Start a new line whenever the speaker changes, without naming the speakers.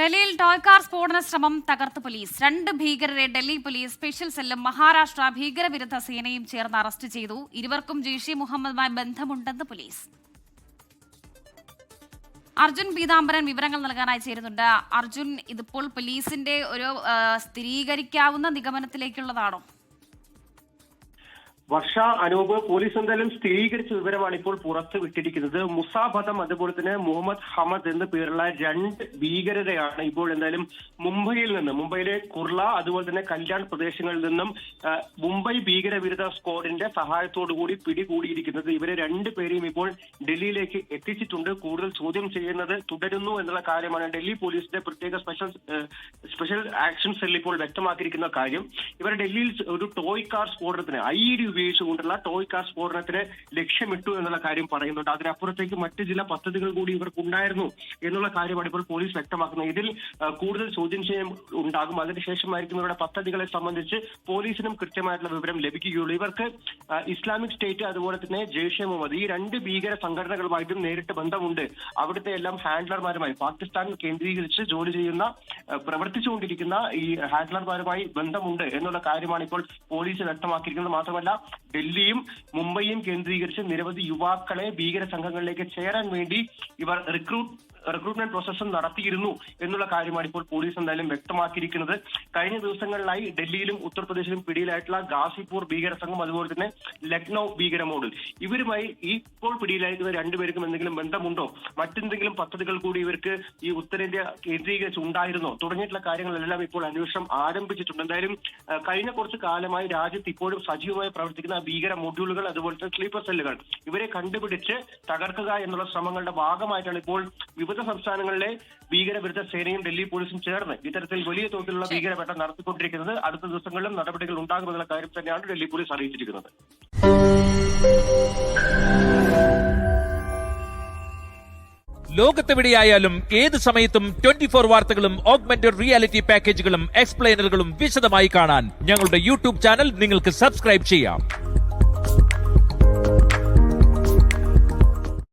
ഡൽഹിയിൽ toy car സ്ഫോടന ശ്രമം തകർത്ത് പോലീസ്. 2 ഭീകരരെ ഡൽഹി പോലീസ് സ്പെഷ്യൽ സെല്ലും മഹാരാഷ്ട്ര ഭീകരവിരുദ്ധ സേനയും ചേർന്ന് അറസ്റ്റ് ചെയ്തു. ഇരുവർക്കും ജെയ്ഷെ മുഹമ്മദുമായി ബന്ധമുണ്ടെന്ന് പോലീസ്. അർജുൻ പീതാംബരൻ വിവരങ്ങൾ നൽകാനായി ചേരുന്നുണ്ട്. അർജുൻ, ഇതിപ്പോൾ പോലീസിന്റെ ഒരു സ്ഥിരീകരിക്കാവുന്ന നിഗമനത്തിലേക്കുള്ളതാണോ?
വർഷ, അനൂപ്, പോലീസ് എന്തായാലും സ്ഥിരീകരിച്ച വിവരമാണ് ഇപ്പോൾ പുറത്തു വിട്ടിരിക്കുന്നത്. മുസാബദം അതുപോലെ തന്നെ മുഹമ്മദ് ഹമദ് എന്ന പേരുള്ള 2 ഭീകരരെയാണ് ഇപ്പോൾ എന്തായാലും മുംബൈയിലെ കുർള അതുപോലെ തന്നെ കല്യാൺ പ്രദേശങ്ങളിൽ നിന്നും മുംബൈ ഭീകരവിരുദ്ധ സ്ക്വാഡിന്റെ സഹായത്തോടുകൂടി പിടികൂടിയിരിക്കുന്നത്. ഇവരെ 2 പേരെയും ഇപ്പോൾ ഡൽഹിയിലേക്ക് എത്തിച്ചിട്ടുണ്ട്. കൂടുതൽ ചോദ്യം ചെയ്യുന്നത് തുടരുന്നു എന്നുള്ള കാര്യമാണ് ഡൽഹി പോലീസിന്റെ പ്രത്യേക സ്പെഷ്യൽ ആക്ഷൻ സെൽ ഇപ്പോൾ വ്യക്തമാക്കിയിരിക്കുന്ന കാര്യം. ഇവർ ഡൽഹിയിൽ ഒരു ടോയ് കാർ സ്ഫോടനത്തിന് IED ഉപയോഗിച്ചുകൊണ്ടുള്ള ടോയ് കാർ സ്ഫോടനത്തിന് ലക്ഷ്യമിട്ടു എന്നുള്ള കാര്യം പറയുന്നുണ്ട്. അതിനപ്പുറത്തേക്ക് മറ്റ് ചില പദ്ധതികൾ കൂടി ഇവർക്കുണ്ടായിരുന്നു എന്നുള്ള കാര്യമാണ് ഇപ്പോൾ പോലീസ് വ്യക്തമാക്കുന്നത്. ഇതിൽ കൂടുതൽ ചോദ്യം ചെയ്യാൻ ഉണ്ടാകും. അതിനുശേഷമായിരിക്കും ഇവരുടെ പദ്ധതികളെ സംബന്ധിച്ച് പോലീസിനും കൃത്യമായിട്ടുള്ള വിവരം ലഭിക്കുകയുള്ളൂ. ഇവർക്ക് ഇസ്ലാമിക് സ്റ്റേറ്റ് അതുപോലെ തന്നെ ജെയ്ഷെ മുഹമ്മദ് ഈ 2 ഭീകര സംഘടനകളുമായിട്ടും നേരിട്ട് ബന്ധമുണ്ട്. അവിടുത്തെ എല്ലാം ഹാൻഡ്ലർമാരുമായി പാകിസ്ഥാൻ കേന്ദ്രീകരിച്ച് ജോലി ചെയ്യുന്ന പ്രവർത്തിച്ചുകൊണ്ടിരിക്കുന്ന ഈ ഹാൻഡ്ലർമാരുമായി ബന്ധമുണ്ട് എന്നുള്ള കാര്യമാണ് ഇപ്പോൾ പോലീസ് വ്യക്തമാക്കിയിരിക്കുന്നത്. മാത്രമല്ല ഡൽഹിയും മുംബൈയും കേന്ദ്രീകരിച്ച് നിരവധി യുവാക്കളെ ഭീകര സംഘങ്ങളിലേക്ക് ചേരാൻ വേണ്ടി ഇവർ റിക്രൂട്ട്മെന്റ് പ്രോസസ്സും നടത്തിയിരുന്നു എന്നുള്ള കാര്യമാണ് ഇപ്പോൾ പോലീസ് എന്തായാലും വ്യക്തമാക്കിയിരിക്കുന്നത്. കഴിഞ്ഞ ദിവസങ്ങളിലായി ഡൽഹിയിലും ഉത്തർപ്രദേശിലും പിടിയിലായിട്ടുള്ള ഗാസിപൂർ ഭീകര സംഘം അതുപോലെ തന്നെ ലക്നൌ ഭീകര മോഡൽ ഇവരുമായി ഇപ്പോൾ പിടിയിലായിരിക്കുന്ന 2 പേർക്കും എന്തെങ്കിലും ബന്ധമുണ്ടോ, മറ്റെന്തെങ്കിലും പദ്ധതികൾ കൂടി ഇവർക്ക് ഈ ഉത്തരേന്ത്യ കേന്ദ്രീകരിച്ച് ഉണ്ടായിരുന്നോ തുടങ്ങിയിട്ടുള്ള കാര്യങ്ങളെല്ലാം ഇപ്പോൾ അന്വേഷണം ആരംഭിച്ചിട്ടുണ്ട്. എന്തായാലും കഴിഞ്ഞ കുറച്ച് കാലമായി രാജ്യത്ത് ഇപ്പോഴും സജീവമായി പ്രവർത്തിക്കുന്ന ഭീകര മൊഡ്യൂളുകൾ അതുപോലത്തെ സ്ലീപ്പർ സെല്ലുകൾ ഇവരെ കണ്ടുപിടിച്ച് തകർക്കുക എന്നുള്ള ശ്രമങ്ങളുടെ ഭാഗമായിട്ടാണ് ഇപ്പോൾ വിവിധ സംസ്ഥാനങ്ങളിലെ ഭീകരവിരുദ്ധ സേനയും ഡൽഹി പോലീസും ചേർന്ന് ഇത്തരത്തിൽ വലിയ തോതിലുള്ള ഭീകരവേട്ട നടത്തിക്കൊണ്ടിരിക്കുന്നത്. അടുത്ത ദിവസങ്ങളിലും നടപടികൾ ഉണ്ടാകുമെന്നുള്ള കാര്യം തന്നെയാണ് ഡൽഹി പോലീസ് അറിയിച്ചിരിക്കുന്നത്.
ലോകത്തെവിടെയായാലും ഏത് സമയത്തും 24 വാർത്തകളും ഓഗ്മെന്റഡ് റിയാലിറ്റി പാക്കേജുകളും എക്സ്പ്ലെയിനറുകളും വിശദമായി കാണാൻ ഞങ്ങളുടെ യൂട്യൂബ് ചാനൽ നിങ്ങൾക്ക് സബ്സ്ക്രൈബ് ചെയ്യാം.